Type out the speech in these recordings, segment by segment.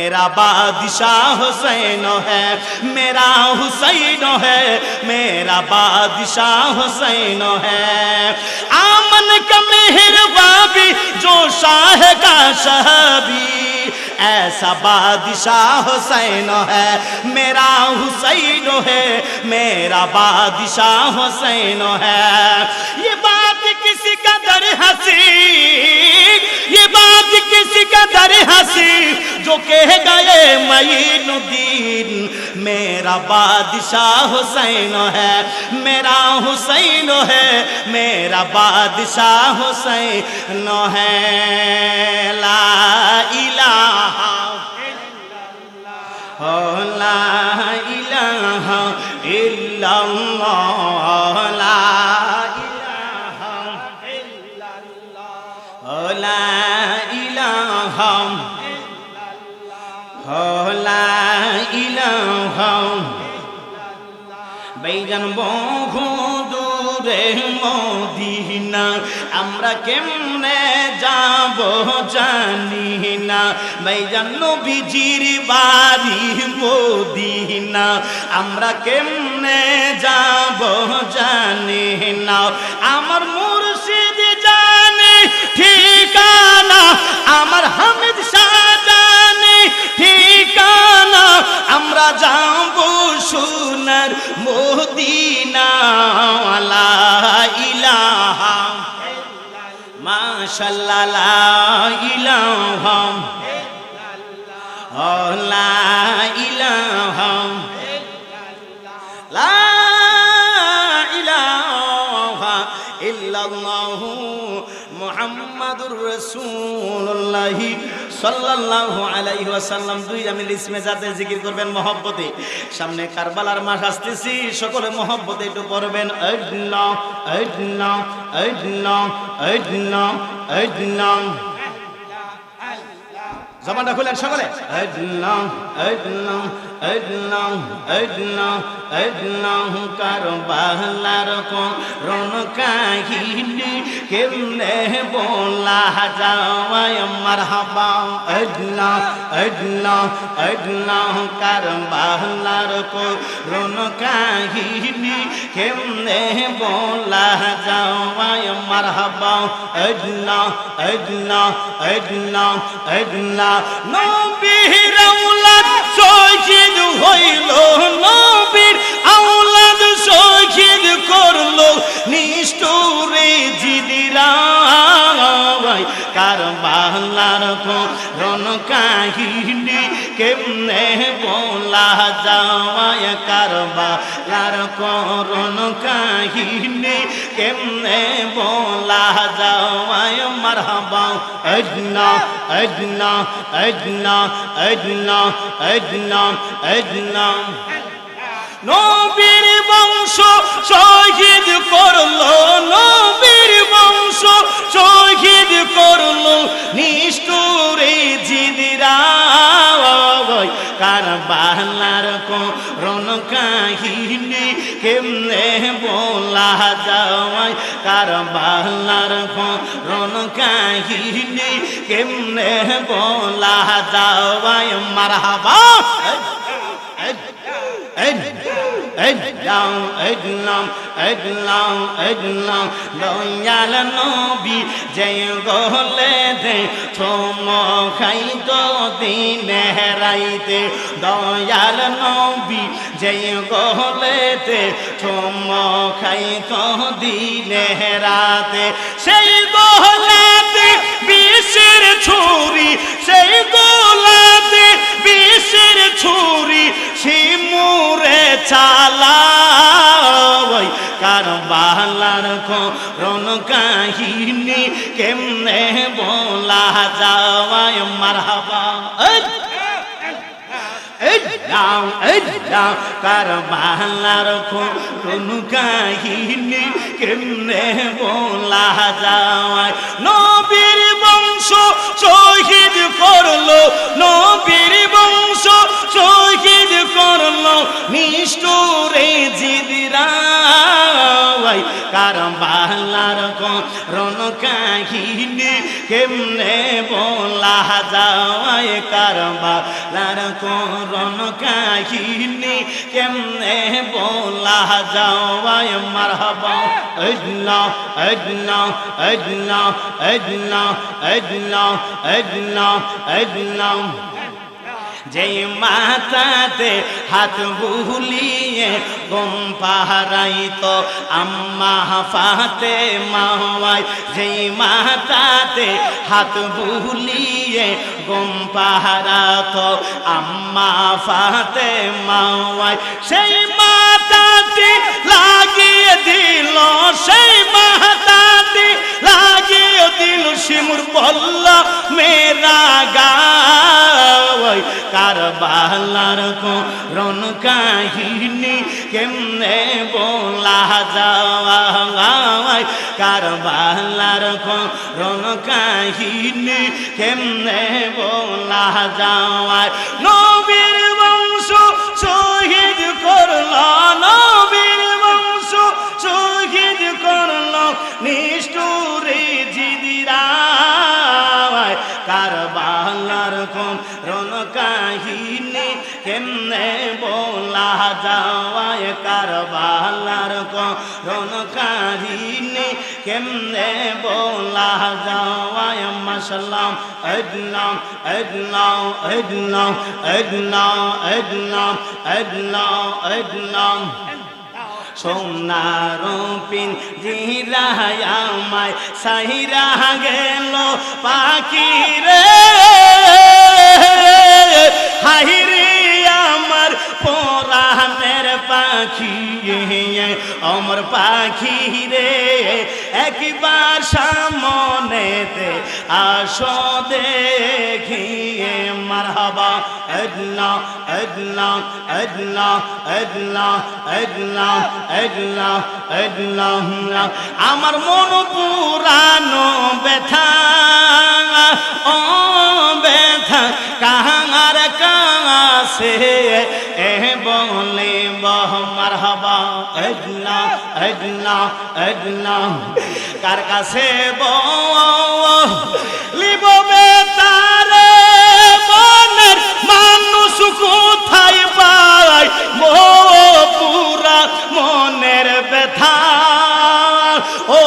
मेरा बादशाह हुसैन है, मेरा हुसैन है, मेरा बादशाह हुसैन है। आमन का मेहरबा भी जो शाह का शहबी, ऐसा बादशाह हुसैन है, मेरा हुसैन है, मेरा बादशाह हुसैन है। ये बात किसी का दर हंसी, ये बात किसी का दर हंसी जो कह गए मईनुद्दीन, मेरा बादशाह हुसैन है, मेरा हुसैन है, मेरा बादशाह हुसैन है। ला इलाहा इल्लल्लाह, ला इलाहा इल्लल्लाह, ला इलाहा इल्लल्लाह, ला इलाहा ला इलाहा। ভাইজান বহু দূরে মদিনা, আমরা কেমনে যাব জানি না। ভাইজান নবীজির বাড়ি মদিনা, আমরা কেমনে যাব জানি না। আমার মুর্শিদ জানে ঠিকানা, আমার হামিদ শাহ জানে ঠিকানা, আমরা যাব সোনার মদিনা। লা ইলাহা মাশাআল্লাহ, লা ইলাহা লা ইলাহা লা ইলাহা ইল্লাল্লাহু মুহাম্মাদুর রাসূলুল্লাহ সাল্লাল্লাহু আলাইহি ওয়াসাল্লাম। দুই জামিল ইসমে জাতে জিকির করবেন মহব্বতে। সামনে কারবালার মাস আসতেছি, সকলে মহব্বতে একটু পড়বেন। আল্লাহ আল্লাহ আল্লাহ আল্লাহ আল্লাহ। জবানটা খুলেন সকলে। আল্লাহ আল্লাহ আল্লাহ আল্লাহ আল্লাহ। কারবালার করুণ কাহিনী কেমনে বলা যায়, মারহাবা। আল্লাহ আল্লাহ আল্লাহ। কারবালার করুণ কাহিনী কেমনে বলা যায়, মারহাবা। আল্লাহ আল্লাহ আল্লাহ আল্লাহ। নবীর আওলাদ শহীদ হইল, নবীর আওলাদ শহীদ করলো নিষ্ঠুরে জিদিরা। কারবালার করুণ কাহিনী কেমনে বলা যায়, কারবালার করুণ কাহিনী কেমনে বলা যায়, মারহাবা। আল্লাহ আল্লাহ আল্লাহ আল্লাহ আল্লাহ আল্লাহ। নবীর বংশ শহীদ করলো, নবীর বংশ শহীদ করলো নিষ্ঠুরে জিদিরা। কারবালার করুণ কাহিনী কেমনে বলা যায়, কারবালার করুণ কাহিনী কেমনে বলা যায়, মারহাবা। দয়াল নবী যে গলে দে খাইতো দিনে রাইতে, দয়াল নবী যে গলেতে খাইতো দিনে রাতে। সেই গলাতে বিষের ছুরি, সেই গলাতে বিষের ছুরি, শিমুরে চালাই। কারবালার করুণ কাহিনী কেমনে বলা যায়, মারহাবা। কারবালার করুণ কাহিনী কেমনে বলা যায়, নবীর বংশ শহীদ করলো, নবীর বংশ শহীদ করলো নিষ্ঠুরে জিদিরা। কারবালার করুণ কাহিনী কেমনে বলা যায় কারবালার করুণ কাহিনী কেমনে বলা যায় মারহাবা আল্লাহ আল্লাহ আল্লাহ আল্লাহ আল্লাহ আল্লাহ আল্লাহ যেই মাথাতে হাত বুলিয়ে গম পাহারাইতো আম্মা ফাতেমা যেই মাথাতে হাত বুলিয়ে গম পাহারাতো আম্মা ফাতেমা সেই মাথাতে লাগিয়ে দিল সেই মাথাতে লাগিয়ে দিল শিমুর বল্লা মেরা গায় কারবালার করুণ কাহিনী কেমনে বলা যায় কারবালার করুণ কাহিনী কেমনে বলা যায় নবীর বংশ শহীদ করল নবীর বংশ শহীদ করল নিষ্ঠুরে জিদিরা কারবালার করুণ কাহিনী কেমনে বলা যায় কারবালার করুণ কাহিনী কেমনে বলা যায় মাশাআল্লাহ আল্লাহ আল্লাহ আল্লাহ আল্লাহ আল্লাহ আল্লাহ আল্লাহ সোনার পিঞ্জিরায় আমায় সাহিরা গেল পাখি রে হাহিরে আমার পরাণের পাখি আমার পাখি রে একবার সামনেতে আসো দেখিয়ে মারহাবা আল্লাহ আল্লাহ আল্লাহ আল্লাহ আল্লাহ আল্লাহ আল্লাহ আমার মন পুরানো ব্যথা ও ব্যথা কাহার কাছে এ বলে বহ মারহাবা আল্লাহ আল্লাহ আল্লাহ কার কাছে লিব বেতারে মনের মানুষ কোথায় পায় মো পুরা মনের ব্যথা ও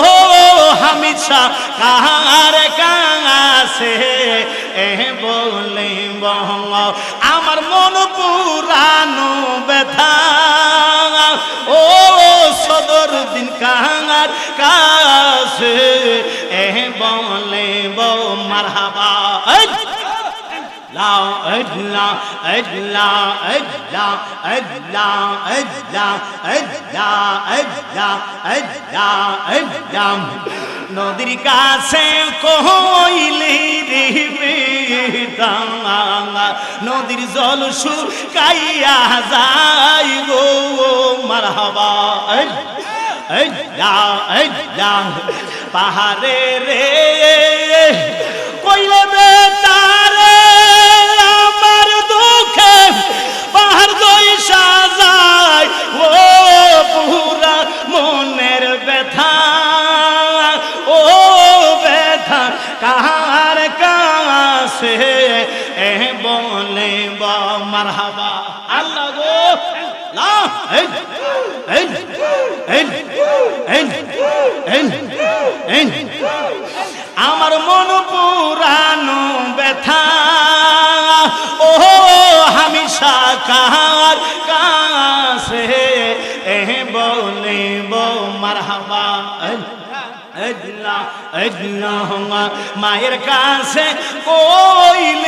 হামিশা কাহার কাছে এ বলে বহ আমার মন পুরানো ব্যথা ও সদর দিন কাহার কাছে এ বলে বহ মারহাবা লাও আল্লাহ আল্লাহ আল্লাহ আল্লাহ আল্লাহ আল্লাহ আল্লাহ আল্লাহ আল্লাহ নদীর কাছে কইলি দিবে দাঙ্গা নদীর জল শুকাইয়া যায় গো মারহাবা আল্লাহ আল্লাহ পাহাড়ে রে কইলে বেতারে আমার দুঃখে পাহাড় দই সাজায় ও পুরা মনের ব্যথা ও ব্যথা কাহার কাছে এ বলে মারহাবা আল্লাহ গো লা আমার মন পুরানো ব্যথা ও হামিশা কাহার কাছে এ বলে মারহাবা আল্লাহ আল্লাহ মায়ের কাছে কইলে